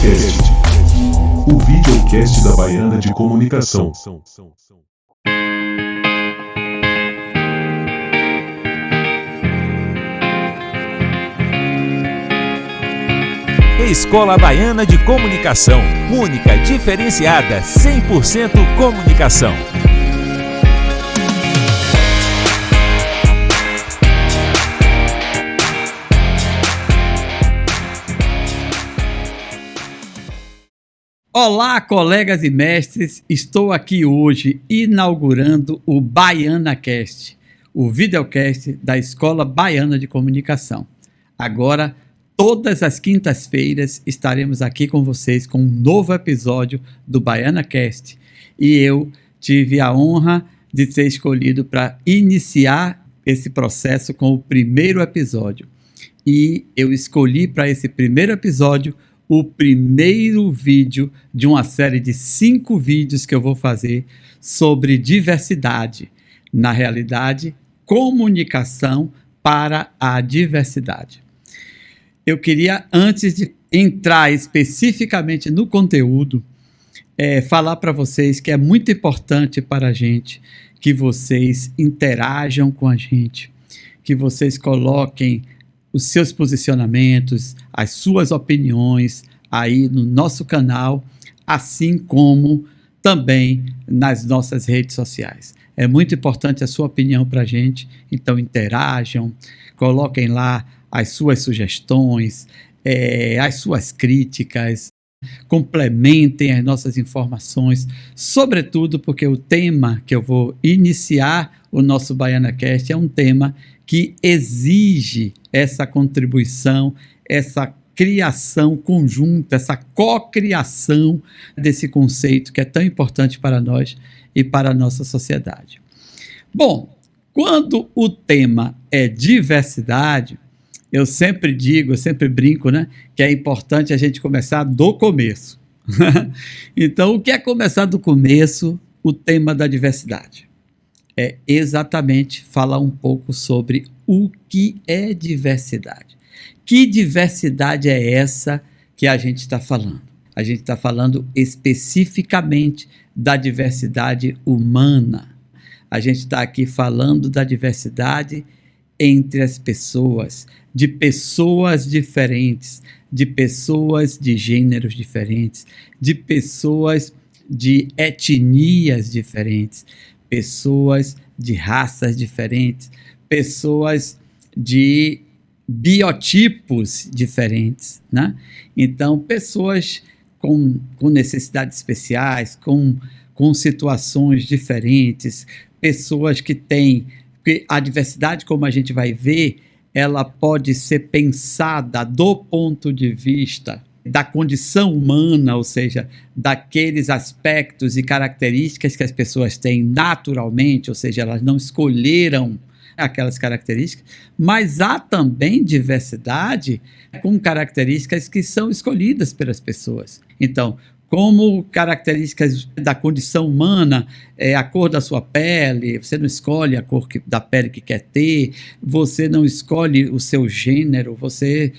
Cast, o videocast da Baiana de Comunicação. Escola Baiana de Comunicação, única, diferenciada, 100% comunicação. Olá, colegas e mestres, estou aqui hoje inaugurando o BaianaCast, o videocast da Escola Baiana de Comunicação. Agora, todas as quintas-feiras estaremos aqui com vocês com um novo episódio do BaianaCast e eu tive a honra de ser escolhido para iniciar esse processo com o primeiro episódio. E eu escolhi para esse primeiro episódio o primeiro vídeo de uma série de 5 vídeos que eu vou fazer sobre diversidade. Na realidade, comunicação para a diversidade. Eu queria, antes de entrar especificamente no conteúdo, falar para vocês que é muito importante para a gente que vocês interajam com a gente, que vocês coloquem os seus posicionamentos, as suas opiniões aí no nosso canal, assim como também nas nossas redes sociais. É muito importante a sua opinião para a gente, então interajam, coloquem lá as suas sugestões, as suas críticas, complementem as nossas informações, sobretudo porque o tema que eu vou iniciar o nosso BaianaCast é um tema que exige essa contribuição, essa criação conjunta, essa cocriação desse conceito que é tão importante para nós e para a nossa sociedade. Bom, quando o tema é diversidade, eu sempre digo, eu sempre brinco, né, que é importante a gente começar do começo. Então, o que é começar do começo? O tema da diversidade. É exatamente falar um pouco sobre o que é diversidade. Que diversidade é essa que a gente está falando? A gente está falando especificamente da diversidade humana. A gente está aqui falando da diversidade entre as pessoas, de pessoas diferentes, de pessoas de gêneros diferentes, de pessoas de etnias diferentes, pessoas de raças diferentes, pessoas de biotipos diferentes, né? Então, pessoas com necessidades especiais, com situações diferentes, pessoas que têm... Porque a diversidade, como a gente vai ver, ela pode ser pensada do ponto de vista da condição humana, ou seja, daqueles aspectos e características que as pessoas têm naturalmente, ou seja, elas não escolheram aquelas características, mas há também diversidade com características que são escolhidas pelas pessoas. Então, como características da condição humana, a cor da sua pele, você não escolhe a cor da pele que quer ter, você não escolhe o seu gênero, você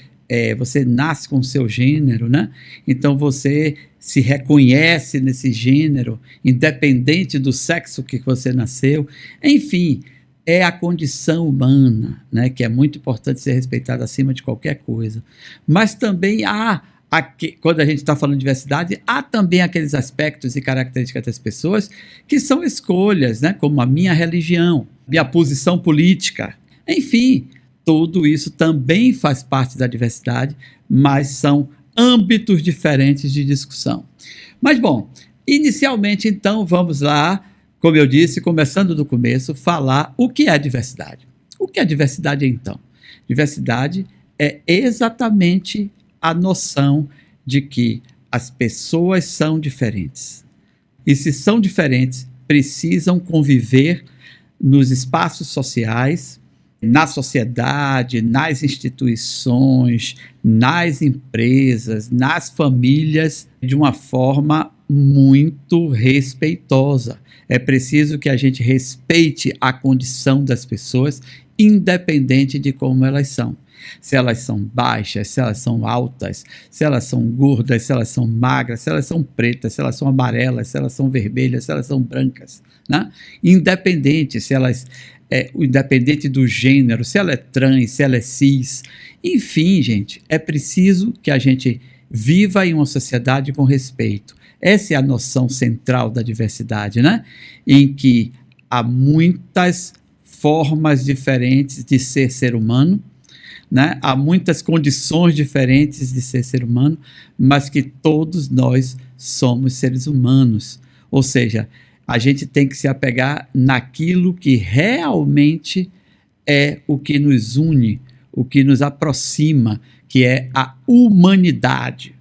nasce com o seu gênero, né? Então você se reconhece nesse gênero, independente do sexo que você nasceu. Enfim, é a condição humana, né? Que é muito importante ser respeitada acima de qualquer coisa. Mas também quando a gente está falando de diversidade, há também aqueles aspectos e características das pessoas que são escolhas, né? Como a minha religião, minha posição política, enfim, tudo isso também faz parte da diversidade, mas são âmbitos diferentes de discussão. Mas, bom, inicialmente, então, vamos lá, como eu disse, começando do começo, falar o que é diversidade. O que é diversidade, então? Diversidade é exatamente a noção de que as pessoas são diferentes. E se são diferentes, precisam conviver nos espaços sociais, na sociedade, nas instituições, nas empresas, nas famílias, de uma forma muito respeitosa. É preciso que a gente respeite a condição das pessoas, independente de como elas são. Se elas são baixas, se elas são altas, se elas são gordas, se elas são magras, se elas são pretas, se elas são amarelas, se elas são vermelhas, se elas são brancas, né? Independente se elas independente do gênero, se ela é trans, se ela é cis, enfim, gente, é preciso que a gente viva em uma sociedade com respeito. Essa é a noção central da diversidade, né? Em que há muitas formas diferentes de ser humano, né? Há muitas condições diferentes de ser humano, mas que todos nós somos seres humanos. Ou seja, a gente tem que se apegar naquilo que realmente é o que nos une, o que nos aproxima, que é a humanidade.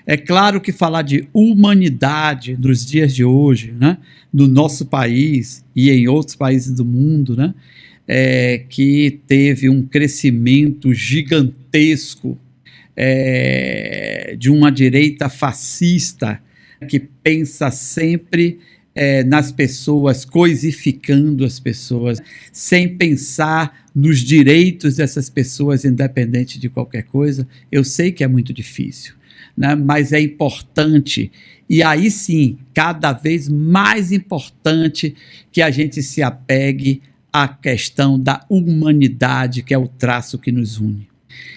É claro que falar de humanidade nos dias de hoje, né, no nosso país e em outros países do mundo, né, que teve um crescimento gigantesco de uma direita fascista que pensa sempre nas pessoas, coisificando as pessoas, sem pensar nos direitos dessas pessoas, independente de qualquer coisa. Eu sei que é muito difícil, né? Mas é importante, e aí sim, cada vez mais importante que a gente se apegue à questão da humanidade, que é o traço que nos une.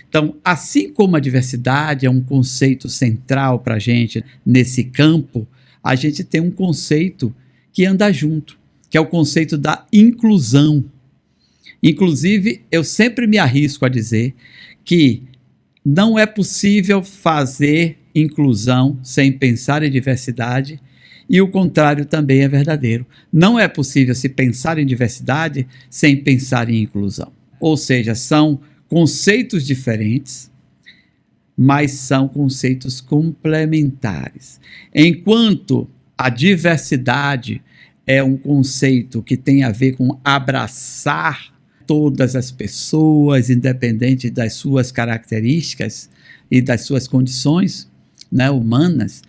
Então, assim como a diversidade é um conceito central para a gente nesse campo, a gente tem um conceito que anda junto, que é o conceito da inclusão. Inclusive, eu sempre me arrisco a dizer que não é possível fazer inclusão sem pensar em diversidade, e o contrário também é verdadeiro. Não é possível se pensar em diversidade sem pensar em inclusão. Ou seja, são conceitos diferentes, mas são conceitos complementares. Enquanto a diversidade é um conceito que tem a ver com abraçar todas as pessoas, independente das suas características e das suas condições, né, humanas,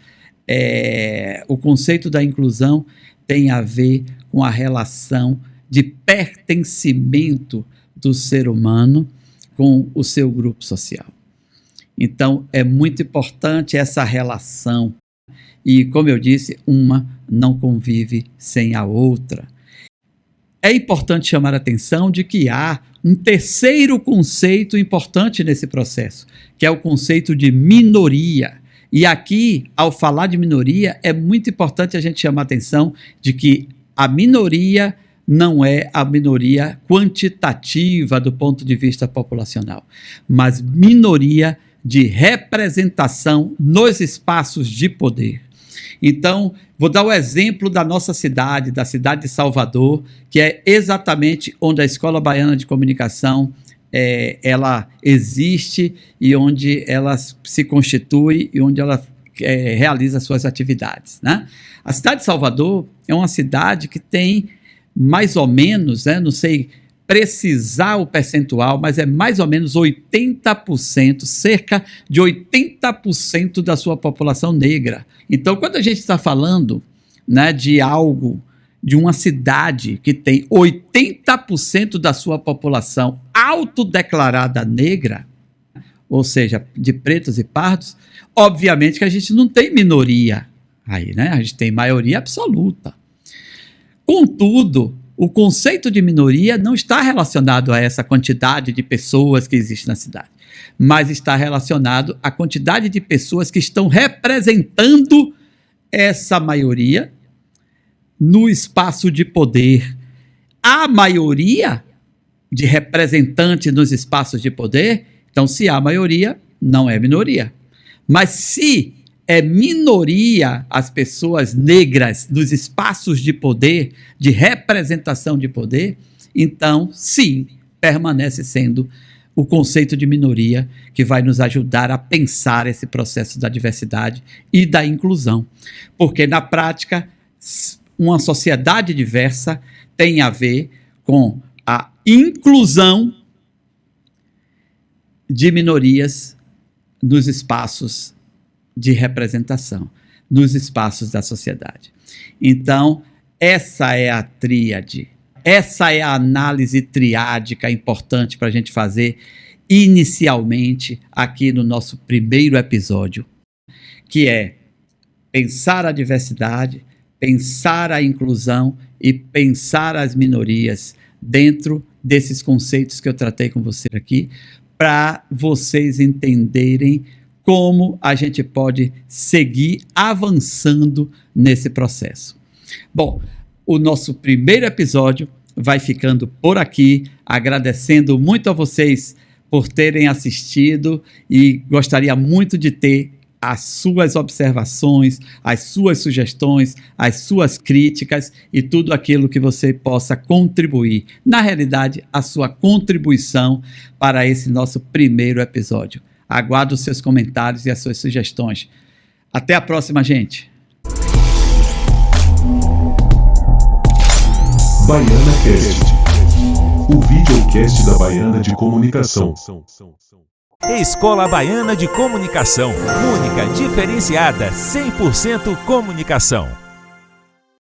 o conceito da inclusão tem a ver com a relação de pertencimento do ser humano com o seu grupo social. Então, é muito importante essa relação e, como eu disse, uma não convive sem a outra. É importante chamar a atenção de que há um terceiro conceito importante nesse processo, que é o conceito de minoria. E aqui, ao falar de minoria, é muito importante a gente chamar a atenção de que a minoria não é a minoria quantitativa do ponto de vista populacional, mas minoria de representação nos espaços de poder. Então, vou dar o exemplo da nossa cidade, da cidade de Salvador, que é exatamente onde a Escola Baiana de Comunicação ela existe e onde ela se constitui e onde ela realiza suas atividades, né? A cidade de Salvador é uma cidade que tem mais ou menos, não sei precisar o percentual, mas é mais ou menos 80%, cerca de 80% da sua população negra. Então, quando a gente está falando, né, de algo, de uma cidade que tem 80% da sua população autodeclarada negra, ou seja, de pretos e pardos, obviamente que a gente não tem minoria aí, né? A gente tem maioria absoluta. Contudo, o conceito de minoria não está relacionado a essa quantidade de pessoas que existe na cidade, mas está relacionado à quantidade de pessoas que estão representando essa maioria no espaço de poder. A maioria de representantes nos espaços de poder, então se há maioria, não é minoria. Mas se é minoria as pessoas negras nos espaços de poder, de representação de poder, então, sim, permanece sendo o conceito de minoria que vai nos ajudar a pensar esse processo da diversidade e da inclusão. Porque, na prática, uma sociedade diversa tem a ver com a inclusão de minorias nos espaços de representação, nos espaços da sociedade. Então, essa é a tríade, essa é a análise triádica importante para a gente fazer inicialmente aqui no nosso primeiro episódio, que é pensar a diversidade, pensar a inclusão e pensar as minorias dentro desses conceitos que eu tratei com você aqui, para vocês entenderem como a gente pode seguir avançando nesse processo. Bom, o nosso primeiro episódio vai ficando por aqui, agradecendo muito a vocês por terem assistido e gostaria muito de ter as suas observações, as suas sugestões, as suas críticas e tudo aquilo que você possa contribuir. Na realidade, a sua contribuição para esse nosso primeiro episódio. Aguardo os seus comentários e as suas sugestões. Até a próxima, gente! Baiana Cast, o videocast da Baiana de Comunicação. Escola Baiana de Comunicação, única, diferenciada, 100% comunicação.